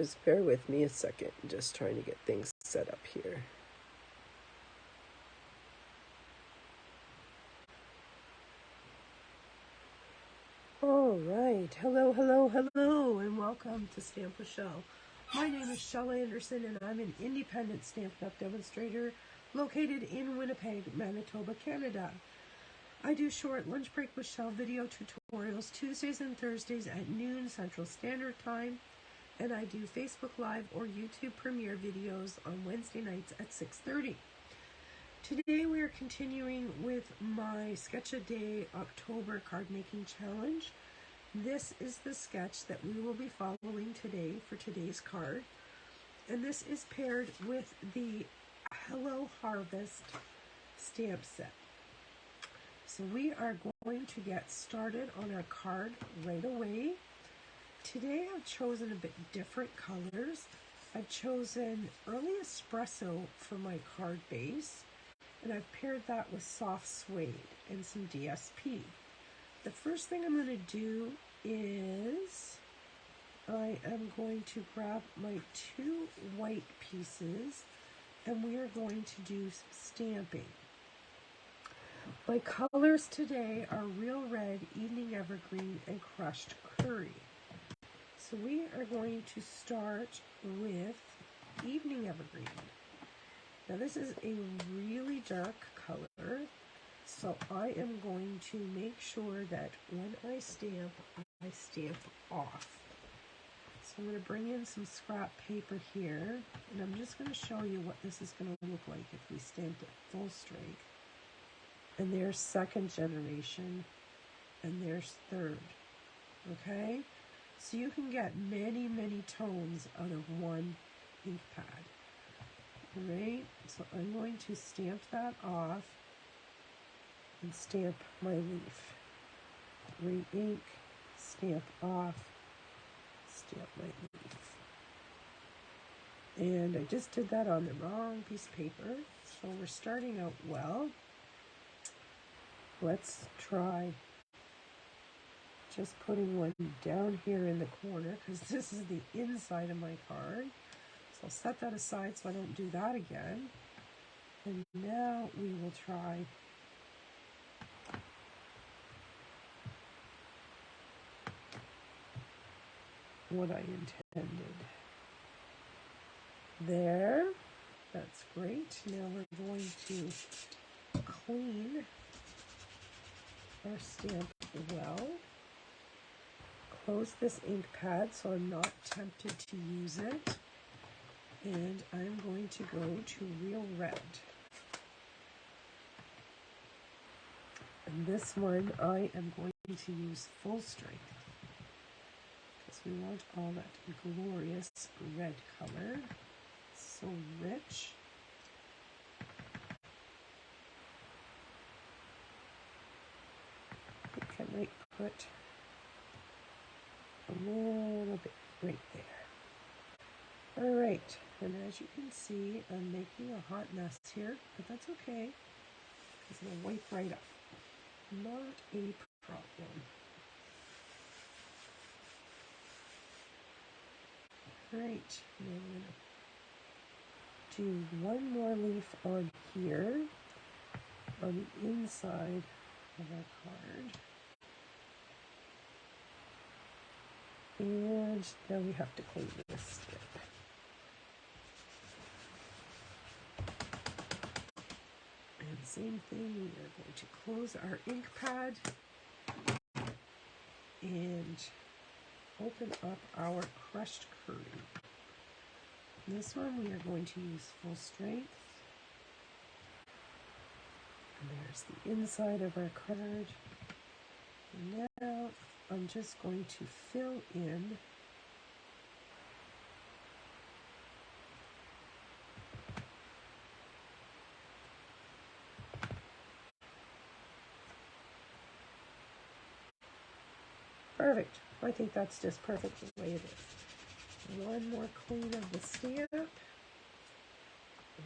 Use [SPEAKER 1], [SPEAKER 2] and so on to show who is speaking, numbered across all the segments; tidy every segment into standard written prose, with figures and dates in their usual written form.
[SPEAKER 1] Just bear with me a second, just trying to get things set up here. All right, hello, and welcome to Stamp with Shel. My name is Shel Anderson, and I'm an independent Stampin' Up! Demonstrator located in Winnipeg, Manitoba, Canada. I do short lunch break with Shel video tutorials Tuesdays and Thursdays at noon Central Standard Time, and I do Facebook Live or YouTube premiere videos on Wednesday nights at 6:30. Today we are continuing with my Sketch a Day October card making challenge. This is the sketch that we will be following today for today's card. And this is paired with the Hello Harvest stamp set. So we are going to get started on our card right away. Today I've chosen a bit different colors. I've chosen Early Espresso for my card base, and I've paired that with soft suede and some DSP. The first thing I'm going to do is I am going to grab my two white pieces and we are going to do some stamping. My colors today are Real Red, Evening Evergreen, and Crushed Curry. So we are going to start with Evening Evergreen. Now this is a really dark color, so I am going to make sure that when I stamp off. So I'm going to bring in some scrap paper here, and I'm just going to show you what this is going to look like if we stamped it full strength. And there's second generation, and there's third. Okay? So you can get many, many tones out of one ink pad. Alright, so I'm going to stamp that off and stamp my leaf. Re-ink, stamp off, stamp my leaf. And I just did that on the wrong piece of paper, so we're starting out well. Let's try just putting one down here in the corner, because this is the inside of my card. So I'll set that aside so I don't do that again. And now we will try what I intended. There, that's great. Now we're going to clean our stamp well. Close this ink pad so I'm not tempted to use it. And I'm going to go to Real Red. And this one I am going to use full strength, because we want all that glorious red color. So rich. I think I might put a little bit right there. All right, and as you can see, I'm making a hot mess here, but that's okay, because it'll wipe right up. Not a problem. Right, now I'm going to do one more leaf on here, on the inside of our card. And now we have to clean this strip. And same thing, we are going to close our ink pad and open up our crushed curry. This one we are going to use full strength. And there's the inside of our card. And now I'm just going to fill in perfect. I think that's just perfect the way it is. One more clean of the stamp. And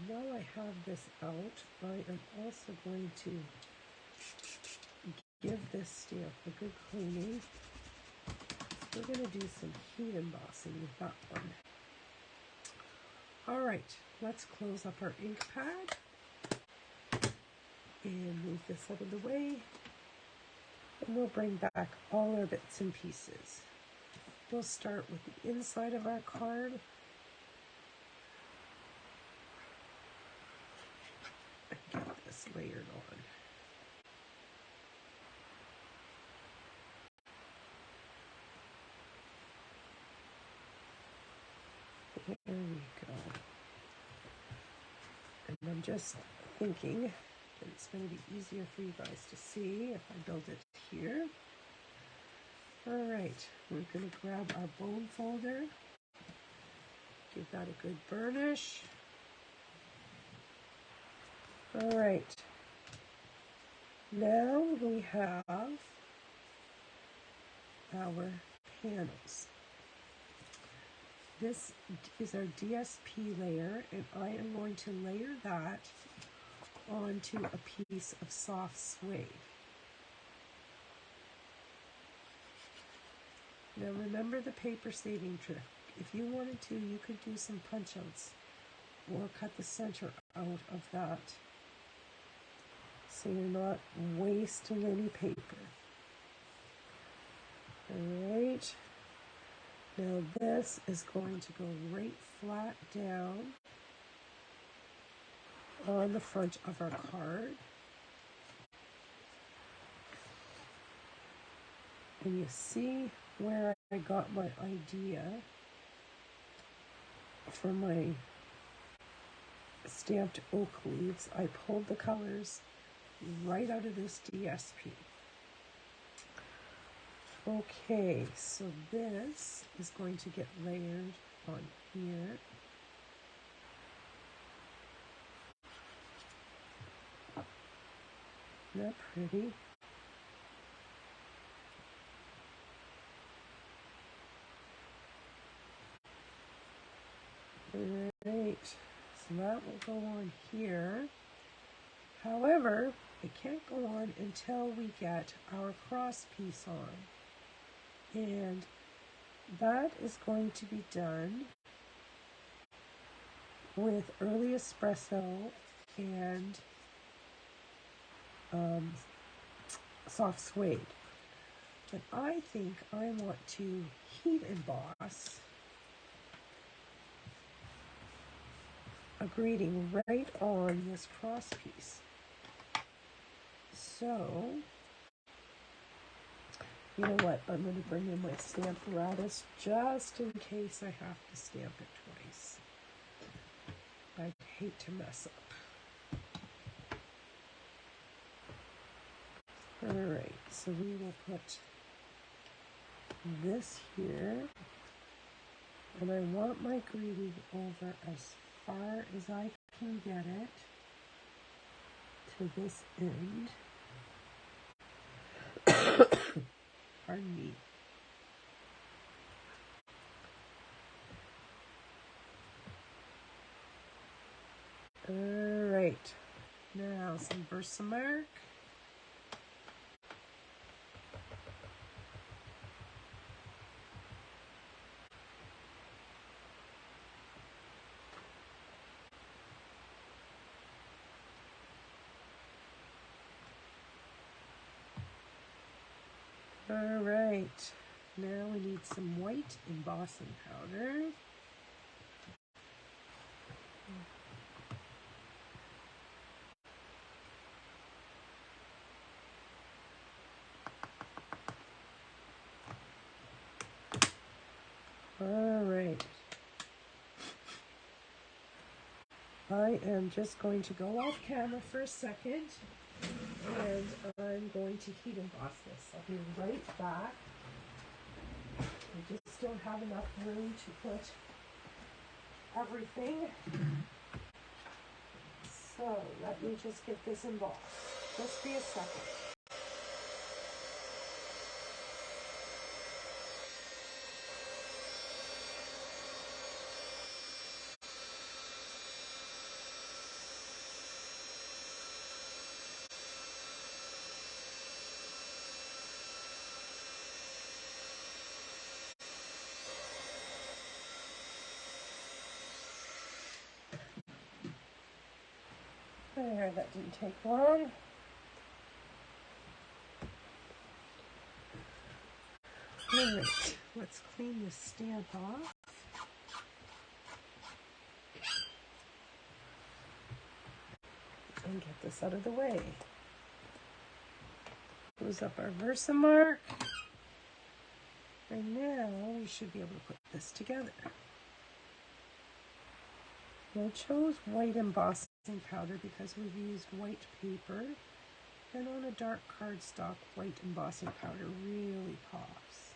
[SPEAKER 1] while I have this out, I am also going to give this stamp a good cleaning. We're going to do some heat embossing with that one. All right, let's close up our ink pad and move this out of the way. And we'll bring back all our bits and pieces. We'll start with the inside of our card. And get this layered on. There we go. And I'm just thinking that it's going to be easier for you guys to see if I build it here. All right, we're going to grab our bone folder, give that a good burnish. All right, now we have our panels. This is our DSP layer, and I am going to layer that onto a piece of soft suede. Now remember the paper saving trick. If you wanted to, you could do some punch outs or cut the center out of that so you're not wasting any paper. Alright, now this is going to go right flat down on the front of our card. And you see where I got my idea for my stamped oak leaves. I pulled the colors right out of this DSP. Okay, so this is going to get layered on here. Isn't that pretty? Alright, so that will go on here. However, it can't go on until we get our cross piece on. And that is going to be done with early espresso and soft suede. But I think I want to heat emboss a greeting right on this cross piece. So, you know what? I'm going to bring in my stamp apparatus just in case I have to stamp it twice. I'd hate to mess up. Alright, so we will put this here. And I want my greeting over as far as I can get it to this end. Pardon me. All right, now some Versamark. All right, now we need some white embossing powder. All right. I am just going to go off camera for a second, and I'm going to heat emboss this. I'll be right back. I just don't have enough room to put everything. So let me just get this embossed. Just be a second. There, that didn't take long. Alright, let's clean this stamp off. And get this out of the way. Close up our Versamark. And now we should be able to put this together. I chose white embossing powder because we've used white paper, and on a dark cardstock, white embossing powder really pops.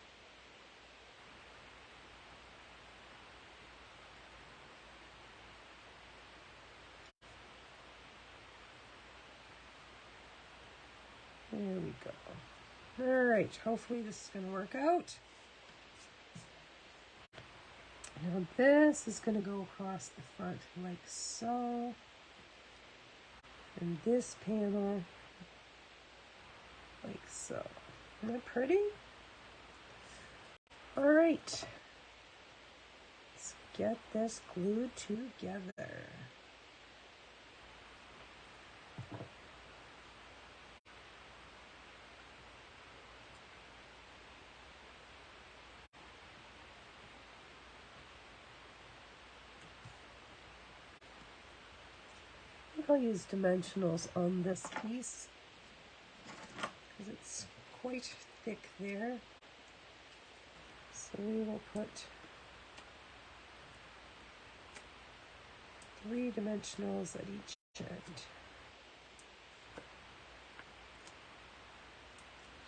[SPEAKER 1] There we go. All right, hopefully this is going to work out. Now this is going to go across the front like so. And this panel like so. Isn't that pretty? All right. Let's get this glued together. I'll use dimensionals on this piece because it's quite thick there. So we will put 3 dimensionals at each end.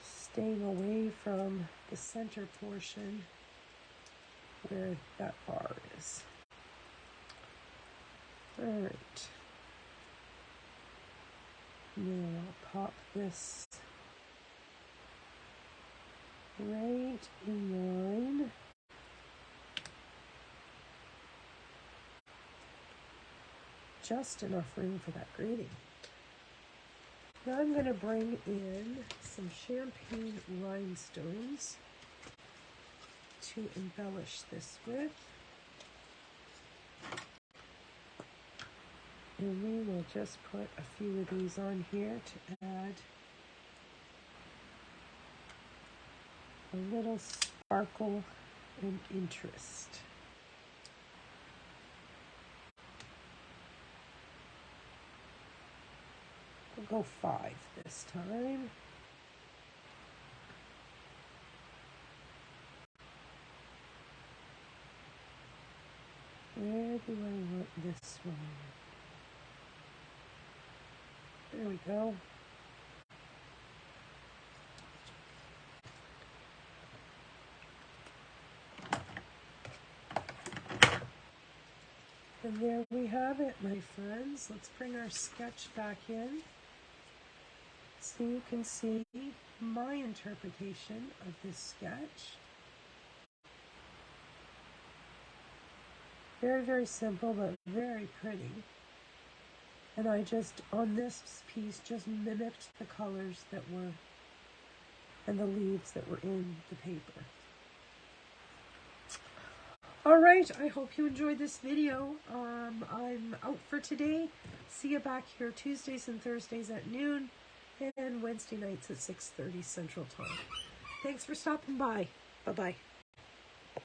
[SPEAKER 1] Staying away from the center portion where that bar is. All right. Now I'll pop this right in line. Just enough room for that grading. Now I'm going to bring in some champagne rhinestones to embellish this with. And we will just put a few of these on here to add a little sparkle and interest. We'll go 5 this time. Where do I want this one? There we go. And there we have it, my friends. Let's bring our sketch back in so you can see my interpretation of this sketch. Very, very simple, but very pretty. And I just, on this piece, just mimicked the colors that were, and the leaves that were in the paper. All right, I hope you enjoyed this video. I'm out for today. See you back here Tuesdays and Thursdays at noon, and Wednesday nights at 6:30 Central Time. Thanks for stopping by. Bye-bye.